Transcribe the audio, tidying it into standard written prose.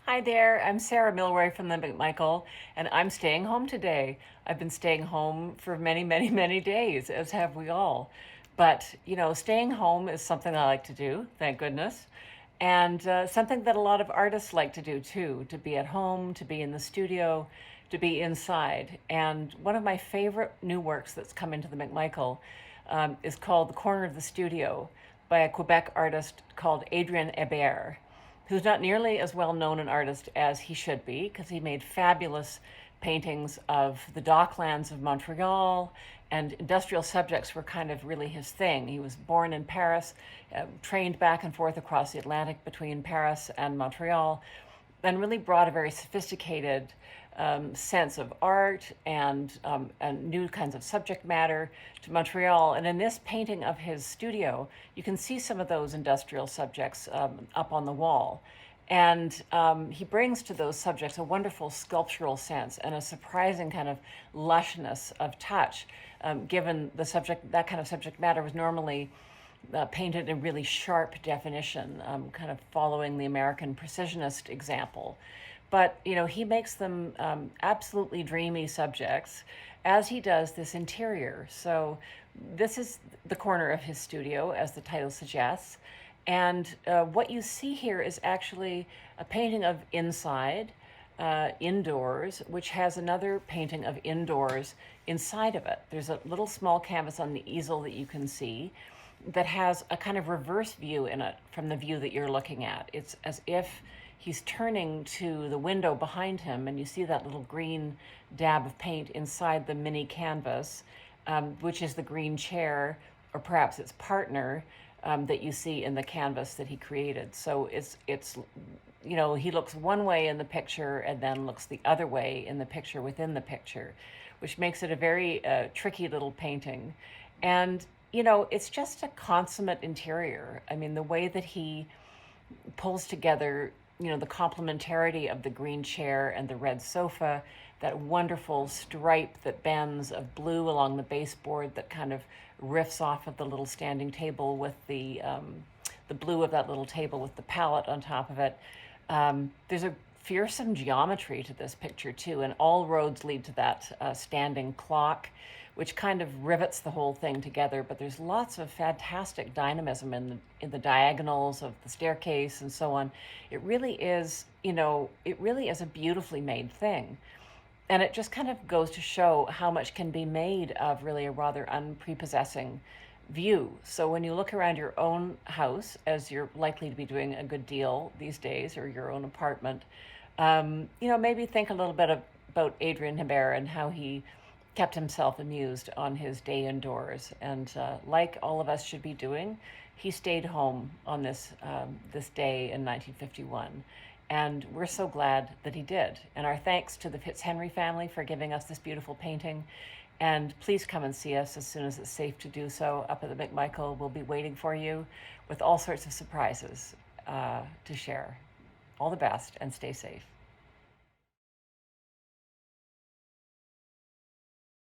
Hi there, I'm Sarah Milroy from the 𝘥𝘠𝘪𝘯, and I'm staying home today. I've been staying home for many, many, many days, as have we all. But, staying home is something I like to do, thank goodness, and something that a lot of artists like to do too, to be at home, to be in the studio, to be inside. And one of my favorite new works that's come into the 𝘥𝘠𝘓 is called The Corner of the Studio by a Quebec artist called Adrien Hébert, who's not nearly as well known an artist as he should be, because he made fabulous paintings of the docklands of Montreal, and industrial subjects were kind of really his thing. He was born in Paris, trained back and forth across the Atlantic between Paris and Montreal, and really brought a very sophisticated sense of art and new kinds of subject matter to Montreal. And in this painting of his studio, you can see some of those industrial subjects up on the wall. And he brings to those subjects a wonderful sculptural sense and a surprising kind of lushness of touch, given the subject, that kind of subject matter was normally painted in really sharp definition, kind of following the American precisionist example. But, he makes them absolutely dreamy subjects, as he does this interior. So this is the corner of his studio, as the title suggests. And what you see here is actually a painting of inside, indoors, which has another painting of indoors inside of it. There's a little small canvas on the easel that you can see that has a kind of reverse view in it from the view that you're looking at. It's as if he's turning to the window behind him, and you see that little green dab of paint inside the mini canvas, which is the green chair, or perhaps its partner, that you see in the canvas that he created. So it's he looks one way in the picture and then looks the other way in the picture within the picture, which makes it a very tricky little painting. And, it's just a consummate interior. I mean, the way that he pulls together the complementarity of the green chair and the red sofa, that wonderful stripe that bends of blue along the baseboard that kind of riffs off of the little standing table with the blue of that little table with the palette on top of it. There's a fearsome geometry to this picture too, and all roads lead to that standing clock, which kind of rivets the whole thing together. But there's lots of fantastic dynamism in the diagonals of the staircase and so on. It really is, a beautifully made thing. And it just kind of goes to show how much can be made of really a rather unprepossessing view. So when you look around your own house, as you're likely to be doing a good deal these days, or your own apartment, maybe think a little bit about Adrien Hébert and how he kept himself amused on his day indoors. And like all of us should be doing, he stayed home on this day in 1951. And we're so glad that he did. And our thanks to the Fitzhenry family for giving us this beautiful painting. And please come and see us as soon as it's safe to do so up at the 𝘥𝘠𝘓. We'll be waiting for you with all sorts of surprises to share. All the best, and stay safe.